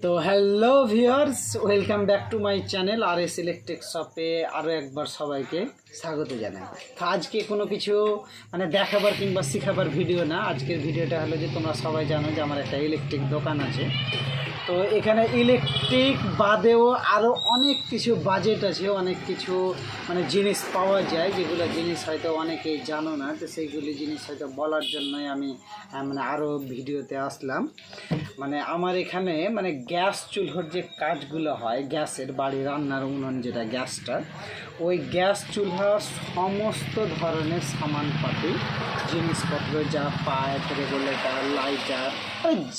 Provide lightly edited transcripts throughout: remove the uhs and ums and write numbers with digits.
তো hello viewers, welcome back to my channel R S Electric শপে আরও একবার সবাইকে স্বাগত জানাই। তো আজকে কোনো কিছু দেখাবার কিংবা শেখাবার ভিডিও না। আজকের ভিডিওটা হলো যে তোমরা সবাই জানো যে আমার একটা ইলেকট্রিক দোকান আছে। তো এখানে ইলেকট্রিক বাদেও আরও অনেক কিছু বাজেট আছে, অনেক কিছু জিনিস পাওয়া যায়, যেগুলো জিনিস হয়তো অনেকেই জানো না। তো সেইগুলি জিনিস হয়তো বলার জন্যই আমি আরও ভিডিওতে আসলাম। আমার এখানে গ্যাস চুলোর যে কাজগুলো হয়, গ্যাসের বাড়ি রান্নার উনুন যেটা গ্যাসটা, ওই গ্যাস চুলার সমস্ত ধরনের সামানপাতি জিনিসপত্র, যা পাইপ, রেগুলেটর, লাইটার,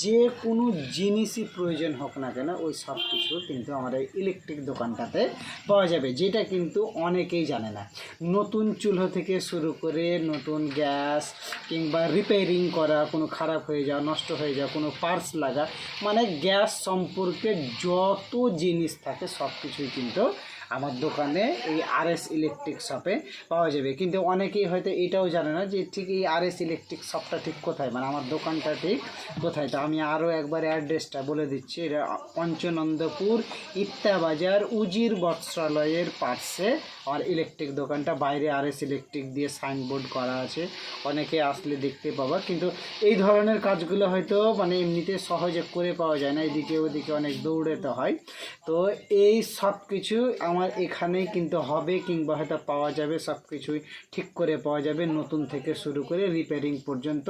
যে কোনো জিনিসই প্রয়োজন হোক না কেন, ওই সব কিছু কিন্তু আমাদের ইলেকট্রিক দোকানটাতে পাওয়া যাবে, যেটা কিন্তু অনেকেই জানে না। নতুন চুলো থেকে শুরু করে নতুন গ্যাস কিংবা রিপেয়ারিং করা, কোনো খারাপ হয়ে যাওয়া, নষ্ট হয়ে যাওয়া, কোনো পার্টস লাগা, গ্যাস সম্পর্কে যত জিনিস থাকে সব কিছুই কিন্তু আমার দোকানে এই আর এস ইলেকট্রিক শপে পাওয়া যাবে। কিন্তু অনেকেই হয়তো এটাও জানে না যে ঠিক এই আর এস ইলেকট্রিক শপটা ঠিক কোথায়, আমার দোকানটা ঠিক কোথায়। তো আমি আরও একবার অ্যাড্রেসটা বলে দিচ্ছি। এটা পঞ্চনন্দপুর ইত্তা বাজার উজির বস্ত্রালয়ের পাশে আমার ইলেকট্রিক দোকানটা। বাইরে আর এস ইলেকট্রিক দিয়ে সাইনবোর্ড করা আছে, অনেকে আসলে দেখতে পাবা। কিন্তু এই ধরনের কাজগুলো হয়তো এমনিতে সহজে করে পাওয়া যায় না, এদিকে ওদিকে অনেক দৌড়াতে হয়। তো এই সব কিছু আমার এখানেই কিন্তু হবে, কিংবা হয়তো পাওয়া যাবে, সব কিছুই ঠিক করে পাওয়া যাবে, নতুন থেকে শুরু করে রিপেয়ারিং পর্যন্ত,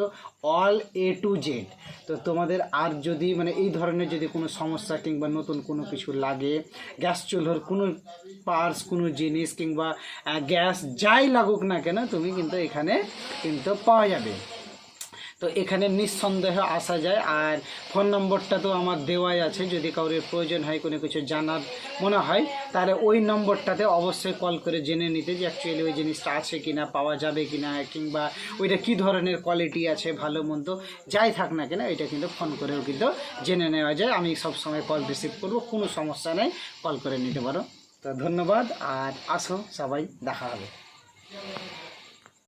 অল এ টু জেড। তো তোমাদের আর যদি এই ধরনের যদি কোনো সমস্যা কিংবা নতুন কোনো কিছু লাগে, গ্যাস চুলোর কোনো পার্টস, কোনো জিনিস কিংবা গ্যাস যাই লাগুক না কেন, তুমি কিন্তু এখানে কিন্তু পাওয়া যাবে। তো এখানে নিঃসন্দেহ আসা যায়। আর ফোন নম্বরটা তো আমার দেওয়াই আছে, যদি কারোর প্রয়োজন হয়, কোনো কিছু জানার মনে হয়, তাহলে ওই নম্বরটাতে অবশ্যই কল করে জেনে নিতে যে অ্যাকচুয়ালি ওই জিনিসটা আছে কি না, পাওয়া যাবে কি না, কিংবা ওইটা কী ধরনের কোয়ালিটি আছে, ভালো মন্দ যাই থাক না কেন, এটা কিন্তু ফোন করেও কিন্তু জেনে নেওয়া যায়। আমি সবসময় কল রিসিভ করব, কোনো সমস্যা নেই, কল করে নিতে পারো। তো ধন্যবাদ, আর আসো সবাই, দেখা হবে।